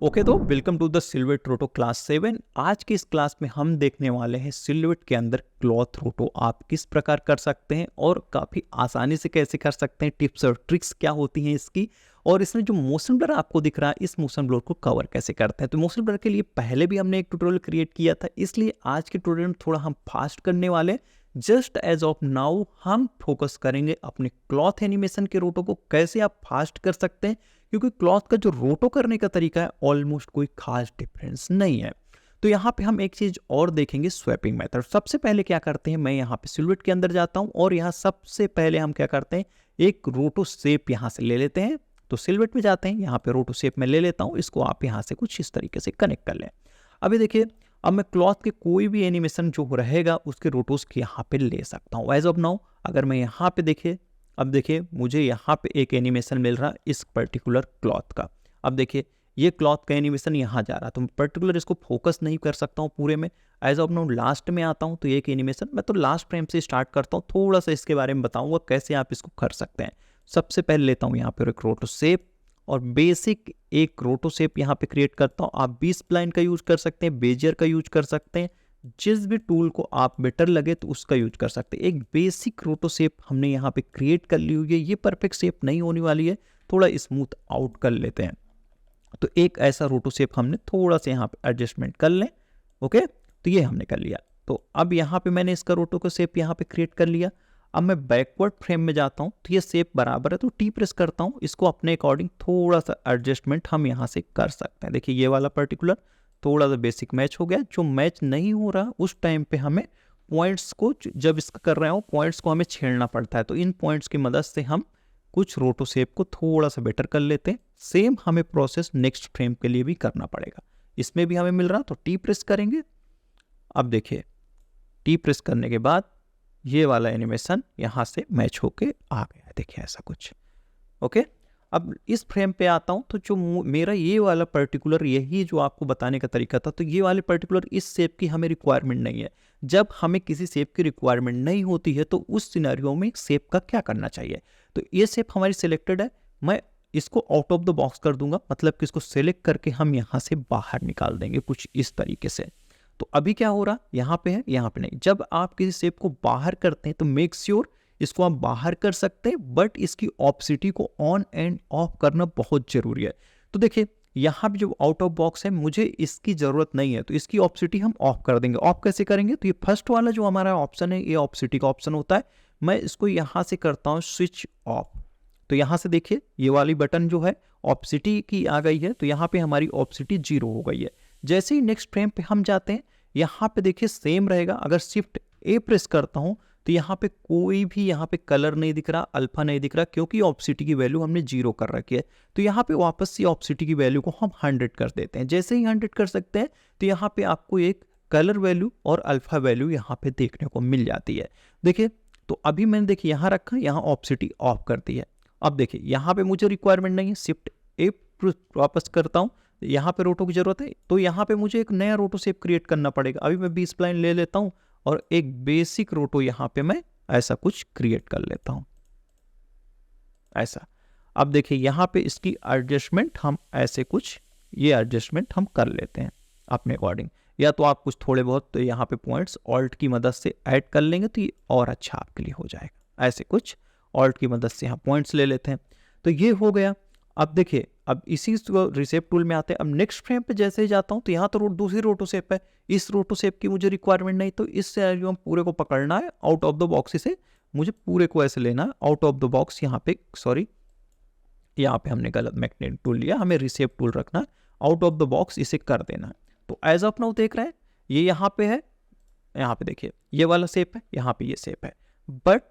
Okay तो welcome to the silhouette रोटो class 7। आज की इस क्लास में हम देखने वाले हैं सिल्हूट के अंदर क्लॉथ रोटो आप किस प्रकार कर सकते हैं और काफ़ी आसानी से कैसे कर सकते हैं, टिप्स और ट्रिक्स क्या होती हैं इसकी, और इसमें जो मोशन ब्लर आपको दिख रहा है इस मोशन ब्लर को कवर कैसे करते हैं। तो मोशन ब्लर के लिए पहले भी हमने एक ट्यूटोरियल क्रिएट किया था, इसलिए आज के ट्यूटोरियल में थोड़ा हम फास्ट करने वाले हैं। जस्ट एज ऑफ नाउ हम फोकस करेंगे अपने क्लॉथ एनिमेशन के रोटो को कैसे आप फास्ट कर सकते हैं, क्योंकि क्लॉथ का जो रोटो करने का तरीका है ऑलमोस्ट कोई खास डिफरेंस नहीं है। तो यहाँ पे हम एक चीज और देखेंगे, स्वैपिंग मेथड। सबसे पहले क्या करते हैं, मैं यहाँ पे सिल्हूट के अंदर जाता हूँ और यहाँ सबसे पहले हम क्या करते हैं, एक रोटो शेप यहाँ से ले लेते हैं। तो सिल्हूट में जाते हैं, यहाँ पे रोटो शेप में ले लेता हूँ, इसको आप यहाँ से कुछ इस तरीके से कनेक्ट कर लें। अभी देखिए, अब मैं क्लॉथ के कोई भी एनिमेशन जो रहेगा उसके रोटोस के यहाँ पे ले सकता हूँ। एज ऑफ नाउ अगर मैं यहाँ पे देखिए, अब देखिए मुझे यहाँ पे एक एनिमेशन मिल रहा है इस पर्टिकुलर क्लॉथ का। अब देखिए ये क्लॉथ का एनिमेशन यहाँ जा रहा है, तो मैं पर्टिकुलर इसको फोकस नहीं कर सकता हूँ पूरे में। एज ऑफ नाउ लास्ट में आता हूँ तो एक एनिमेशन मैं तो लास्ट फ्रेम से स्टार्ट करता हूँ, थोड़ा सा इसके बारे में बताऊँगा कैसे आप इसको कर सकते हैं। सबसे पहले लेता हूँ यहाँ पर एक रोटो शेप और बेसिक एक रोटो शेप यहाँ पे क्रिएट करता हूँ। आप बी स्प्लाइन का यूज कर सकते हैं, बेजियर का यूज कर सकते हैं, जिस भी टूल को आप बेटर लगे तो उसका यूज कर सकते हैं। एक बेसिक रोटो शेप हमने यहाँ पे क्रिएट कर ली हुई है, ये परफेक्ट शेप नहीं होने वाली है, थोड़ा स्मूथ आउट कर लेते हैं। तो एक ऐसा रोटो शेप हमने थोड़ा सा यहाँ पे एडजस्टमेंट कर लें। ओके, तो ये हमने कर लिया। तो अब यहाँ पे मैंने इसका रोटो का शेप यहाँ पे क्रिएट कर लिया। अब मैं बैकवर्ड फ्रेम में जाता हूँ तो ये शेप बराबर है, तो टी प्रेस करता हूँ, इसको अपने अकॉर्डिंग थोड़ा सा एडजस्टमेंट हम यहाँ से कर सकते हैं। देखिए ये वाला पर्टिकुलर थोड़ा सा बेसिक मैच हो गया। जो मैच नहीं हो रहा उस टाइम पे हमें पॉइंट्स को, जब इसका कर रहे हो पॉइंट्स को हमें छेड़ना पड़ता है, तो इन पॉइंट्स की मदद से हम कुछ रोटो शेप को थोड़ा सा बेटर कर लेते हैं। सेम हमें प्रोसेस नेक्स्ट फ्रेम के लिए भी करना पड़ेगा। इसमें भी हमें मिल रहा तो टी प्रेस करेंगे। अब देखिए टी प्रेस करने के बाद ये वाला एनिमेशन यहाँ से मैच होके आ गया, देखिए ऐसा कुछ। ओके, अब इस फ्रेम पे आता हूँ तो जो मेरा ये वाला पर्टिकुलर, यही जो आपको बताने का तरीका था, तो ये वाले पर्टिकुलर इस शेप की हमें रिक्वायरमेंट नहीं है। जब हमें किसी शेप की रिक्वायरमेंट नहीं होती है तो उस सिनेरियो में शेप का क्या करना चाहिए। तो ये शेप हमारी सिलेक्टेड है, मैं इसको आउट ऑफ द बॉक्स कर दूंगा, मतलब कि इसको सिलेक्ट करके हम यहाँ से बाहर निकाल देंगे कुछ इस तरीके से। तो अभी क्या हो रहा, यहाँ पे है, यहाँ पे नहीं। जब आप किसी शेप को बाहर करते हैं तो मेक श्योर इसको आप बाहर कर सकते हैं, बट इसकी ऑप्सिटी को ऑन एंड ऑफ करना बहुत जरूरी है। तो देखिए यहाँ पे जो आउट ऑफ बॉक्स है मुझे इसकी जरूरत नहीं है, तो इसकी ऑप्सिटी हम ऑफ कर देंगे। ऑफ कैसे करेंगे, तो ये फर्स्ट वाला जो हमारा ऑप्शन है, ये ऑप्सिटी का ऑप्शन होता है। मैं इसको यहाँ से करता हूँ स्विच ऑफ। तो यहाँ से देखिए ये वाली बटन जो है ऑप्सिटी की आ गई है, तो यहाँ पे हमारी ऑप्सिटी 0 हो गई है। जैसे ही नेक्स्ट फ्रेम पे हम जाते हैं, यहाँ पे देखिए सेम रहेगा। अगर शिफ्ट ए प्रेस करता हूँ तो यहाँ पे कोई भी यहाँ पे कलर नहीं दिख रहा, अल्फा नहीं दिख रहा, क्योंकि ऑप्सिटी की वैल्यू हमने 0 कर रखी है। तो यहाँ पे वापस से ऑप्सिटी की वैल्यू को हम 100 कर देते हैं। जैसे ही 100 कर सकते हैं तो यहाँ पे आपको एक कलर वैल्यू और अल्फा वैल्यू यहाँ पे देखने को मिल जाती है। देखिए तो अभी मैंने देखिए यहाँ रखा, यहाँ ऑप्सिटी ऑफ कर दी है। अब देखिए यहाँ पे मुझे रिक्वायरमेंट नहीं है, शिफ्ट ए वापस करता हूँ, यहाँ पे रोटो की जरूरत है, तो यहाँ पे मुझे एक नया रोटो शेप क्रिएट करना पड़ेगा। अभी मैं बी स्प्लाइन ले लेता हूँ और एक बेसिक रोटो यहाँ पे मैं ऐसा कुछ क्रिएट कर लेता हूँ, ऐसा। अब देखिए यहाँ पे इसकी एडजस्टमेंट हम ऐसे कुछ, ये एडजस्टमेंट हम कर लेते हैं अपने अकॉर्डिंग, या तो आप कुछ थोड़े बहुत तो यहाँ पे पॉइंट्स ऑल्ट की मदद से ऐड कर लेंगे तो ये और अच्छा आपके लिए हो जाएगा। ऐसे कुछ ऑल्ट की मदद से यहाँ पॉइंट्स ले लेते हैं, तो ये हो गया। अब देखिए अब इसी रिसेप टूल में आते हैं। अब नेक्स्ट फ्रेम पे जैसे ही जाता हूँ तो यहाँ तो दूसरी रोटो शेप है, इस रोटो शेप की मुझे रिक्वायरमेंट नहीं, तो इस सिनेरियो में पूरे को पकड़ना है आउट ऑफ द बॉक्स से, मुझे पूरे को ऐसे लेना है आउट ऑफ द बॉक्स। यहाँ पे सॉरी, यहाँ पे हमने गलत मैग्नेट टूल लिया, हमें रिसेप टूल रखना, आउट ऑफ द बॉक्स इसे कर देना है। तो एज ऑफ नाउ देख रहे हैं ये यहाँ पे है, यहाँ पे देखिए ये वाला शेप है, यहाँ पे ये शेप है, बट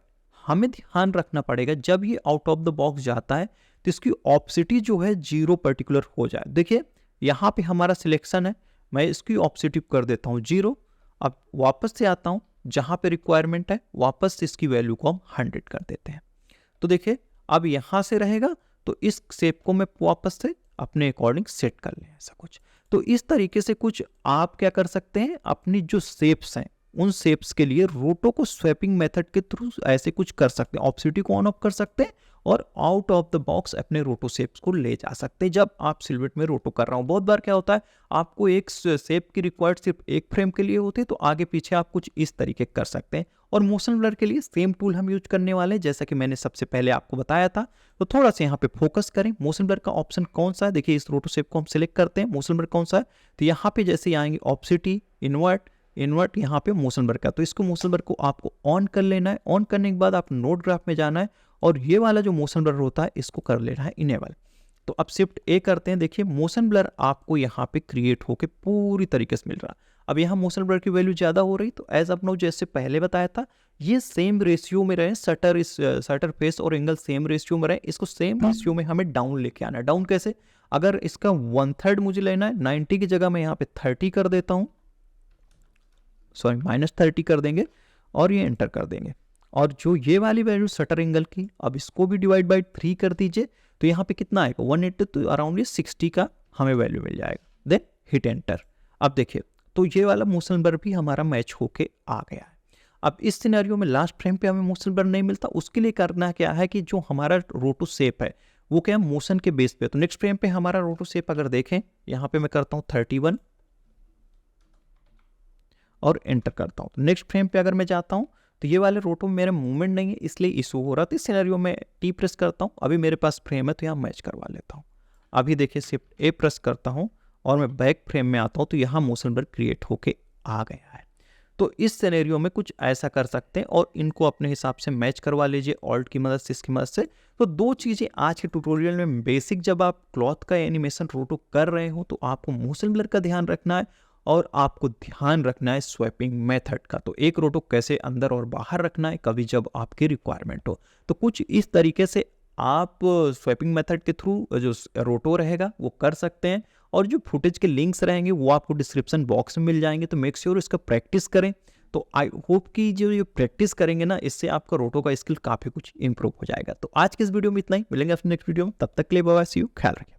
हमें ध्यान रखना पड़ेगा जब ये आउट ऑफ द बॉक्स जाता है तो इसकी ऑप्सिटी जो है 0 पर्टिकुलर हो जाए। देखिए यहाँ पे हमारा सिलेक्शन है, मैं इसकी ऑप्सिटी कर देता हूँ 0। अब वापस से आता हूँ जहाँ पे रिक्वायरमेंट है, वापस से इसकी वैल्यू को हम 100 कर देते हैं। तो देखिए अब यहाँ से रहेगा, तो इस शेप को मैं वापस से अपने अकॉर्डिंग सेट कर लें, ऐसा कुछ। तो इस तरीके से कुछ आप क्या कर सकते हैं, अपनी जो शेप्स हैं उन शेप्स के लिए रोटो को स्वैपिंग मेथड के थ्रू ऐसे कुछ कर सकते हैं। ऑप्सिटी को ऑन ऑफ कर सकते हैं और आउट ऑफ द बॉक्स अपने रोटो शेप्स को ले जा सकते हैं जब आप सिल्हूट में रोटो कर रहा हूँ। बहुत बार क्या होता है, आपको एक शेप की रिक्वायर्ड सिर्फ एक फ्रेम के लिए होती है, तो आगे पीछे आप कुछ इस तरीके कर सकते हैं। और मोशन ब्लर के लिए सेम टूल हम यूज करने वाले हैं जैसा कि मैंने सबसे पहले आपको बताया था। तो थोड़ा सा यहाँ पे फोकस करें। मोशन ब्लर का ऑप्शन कौन सा है, देखिए इस रोटो शेप को हम सिलेक्ट करते हैं। मोशन ब्लर कौन सा है, तो यहाँ पे जैसे आएंगे ऑप्सिटी, इन्वर्ट यहाँ पे मोशन ब्लर का, तो इसको मोशन ब्लर को आपको ऑन कर लेना है। ऑन करने के बाद आप नोट ग्राफ में जाना है और ये वाला जो मोशन ब्लर होता है इसको कर लेना है इनेबल। तो अब शिफ्ट ए करते हैं, देखिए मोशन ब्लर आपको यहाँ पे क्रिएट होके पूरी तरीके से मिल रहा। अब यहाँ मोशन ब्लर की वैल्यू ज्यादा हो रही, तो एज अपनो जैसे पहले बताया था ये सेम रेशियो में रहे, शटर फेस और एंगल सेम रेशियो में रहे। इसको सेम रेशियो में हमें डाउन लेके आना है। डाउन कैसे, अगर इसका 1/3 मुझे लेना है, 90 की जगह मैं यहाँ पे 30 कर देता हूँ, सॉरी -30 कर देंगे और ये एंटर कर देंगे। और जो ये वाली वैल्यू शटर एंगल की, अब इसको भी डिवाइड बाई 3 कर दीजिए, तो यहाँ पे कितना आएगा 180, तो अराउंड ये 60 का हमें वैल्यू मिल जाएगा। Then hit enter. अब देखिए तो ये वाला मोशन ब्लर भी हमारा मैच होके आ गया है। अब इस सिनेरियो में लास्ट फ्रेम पे हमें मोशन ब्लर नहीं मिलता, उसके लिए करना क्या है कि जो हमारा रोटो शेप है वो क्या मोशन के बेस पे, तो नेक्स्ट फ्रेम पे हमारा रोटो शेप अगर देखें, यहाँ पे मैं करता हूँ 31 और एंटर करता हूँ। तो नेक्स्ट फ्रेम पे अगर मैं जाता हूँ तो ये वाले रोटो में मेरा मूवमेंट नहीं है, इसलिए इशू हो रहा था। इस सिनेरियो में टी प्रेस करता हूँ, अभी मेरे पास फ्रेम है तो यहाँ मैच करवा लेता हूँ। अभी देखिए शिफ्ट ए प्रेस करता हूँ और मैं बैक फ्रेम में आता हूँ, तो यहाँ मोशन ब्लर क्रिएट होके आ गया है। तो इस सिनेरियो में कुछ ऐसा कर सकते हैं और इनको अपने हिसाब से मैच करवा लीजिए ऑल्ट की मदद से, इसकी मदद से। तो दो चीज़ें आज के ट्यूटोरियल में बेसिक, जब आप क्लॉथ का एनिमेशन रोटो कर रहे हो तो आपको मोशन ब्लर का ध्यान रखना है और आपको ध्यान रखना है स्वैपिंग मेथड का। तो एक रोटो कैसे अंदर और बाहर रखना है कभी जब आपकी रिक्वायरमेंट हो, तो कुछ इस तरीके से आप स्वैपिंग मेथड के थ्रू जो रोटो रहेगा वो कर सकते हैं। और जो फुटेज के लिंक्स रहेंगे वो आपको डिस्क्रिप्शन बॉक्स में मिल जाएंगे, तो मेक श्योर इसका प्रैक्टिस करें। तो आई होप कि जो ये प्रैक्टिस करेंगे ना, इससे आपका रोटो का स्किल काफ़ी कुछ इंप्रूव हो जाएगा। तो आज के इस वीडियो में इतना ही, मिलेंगे अपने नेक्स्ट वीडियो में, तब तक के लिए बाय बाय, सी यू, ख्याल रखें।